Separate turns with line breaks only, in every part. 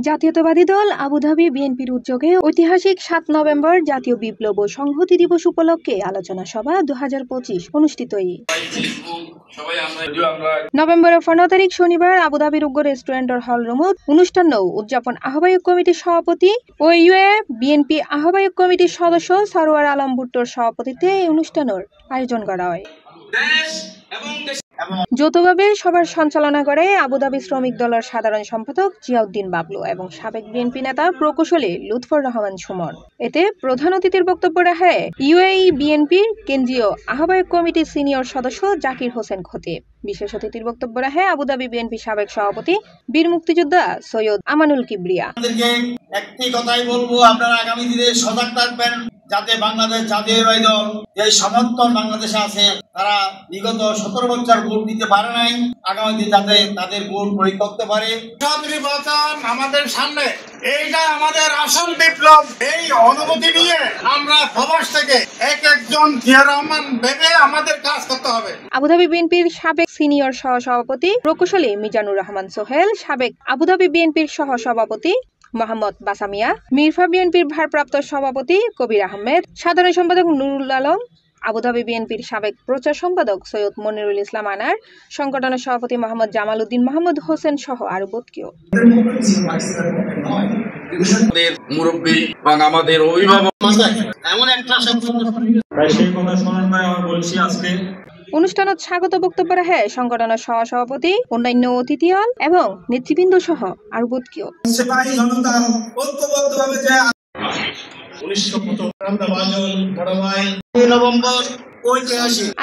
জাতীয়তাবাদী দল আবুধাবি বিএনপির উদ্যোগে ঐতিহাসিক ৭ নভেম্বর জাতীয় বিপ্লব ও সংহতি দিবস উপলক্ষে আলোচনা সভা ২০২৫ অনুষ্ঠিত। নভেম্বরের ১৫ তারিখ শনিবার আবুধাবির উগ্র রেস্টুরেন্টের হল রুমত অনুষ্ঠান উদযাপন আহ্বায়ক কমিটির সভাপতি ও ইউএ বিএনপি আহ্বায়ক কমিটির সদস্য সরওয়ার আলম ভুট্টোর সভাপতিত্বে এই অনুষ্ঠানের আয়োজন করা হয়। যৌথভাবে সভার সঞ্চালনা করে আবুধাবি শ্রমিক দলের সাধারণ সম্পাদক জিয়াউদ্দিন বাবলু এবং সাবেক বিএনপি নেতা প্রকৌশলী লুৎফর রহমান সুমন। এতে প্রধান অতিথির বক্তব্য রাখে ইউএই বিএনপির কেন্দ্রীয় আহ্বায়ক কমিটির সিনিয়র সদস্য জাকির হোসেন খতিব। বিশেষ অতিথির বক্তব্য রাখে আবুধাবি বিএনপি সাবেক সভাপতি বীর মুক্তিযোদ্ধা সৈয়দ আমানুল কিবরিয়া।
একটি কথাই বলবো, আপনারা আগামী দিনে সজাগ থাকবেন যাতে বাংলাদেশ জাতীয়তাবাদী দল যে সমর্থন বাংলাদেশে আছে তারা বিগত ১৭ বছর ভোট দিতে পারে নাই, আগামী দিনে যাতে তাদের ভোট প্রয়োগ করতে পারে। নির্বাচন আমাদের সামনে, এইটা আমাদের আসল বিপ্লব। এই অনুমতি নিয়ে আমরা প্রবাস থেকে একজন জিয়া রহমান ভেবে আমাদের কাজ করতে হবে।
আবুধাবি বিএনপির সাবেক সিনিয়র সহসভাপতি প্রকৌশলী মিজানুর রহমান সোহেল, সাবেক আবুধাবি বিএনপির সহসভাপতি মোহাম্মদ বাসামিয়া, মিরফা বিএনপির ভারপ্রাপ্ত সভাপতি কবির আহমেদ, সাধারণ সম্পাদক নুরুল আলম, আবুধাবি বিএনপির সাবেক প্রচার সম্পাদক সৈয়দ মনিরুল ইসলাম আনার, সংগঠনের সভাপতি মোহাম্মদ জামাল উদ্দিন মাহমুদ হোসেন সহ আরো কেউ।
মুরব্বী এবং আমাদের অভিভাবক
এমন একটা
অনুষ্ঠানত স্বাগত বক্তব্য রাখে সংগঠনের সহসভাপতি, অন্যান্য অতিথি হল এবং নেতৃবৃন্দ সহ আরো কেউ।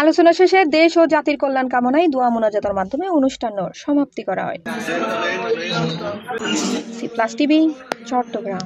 আলোচনা শেষে দেশ ও জাতির কল্যাণ কামনায় দোয়া মোনাজাতের মাধ্যমে অনুষ্ঠানের সমাপ্তি করা হয়। C plus TV, Chittagong.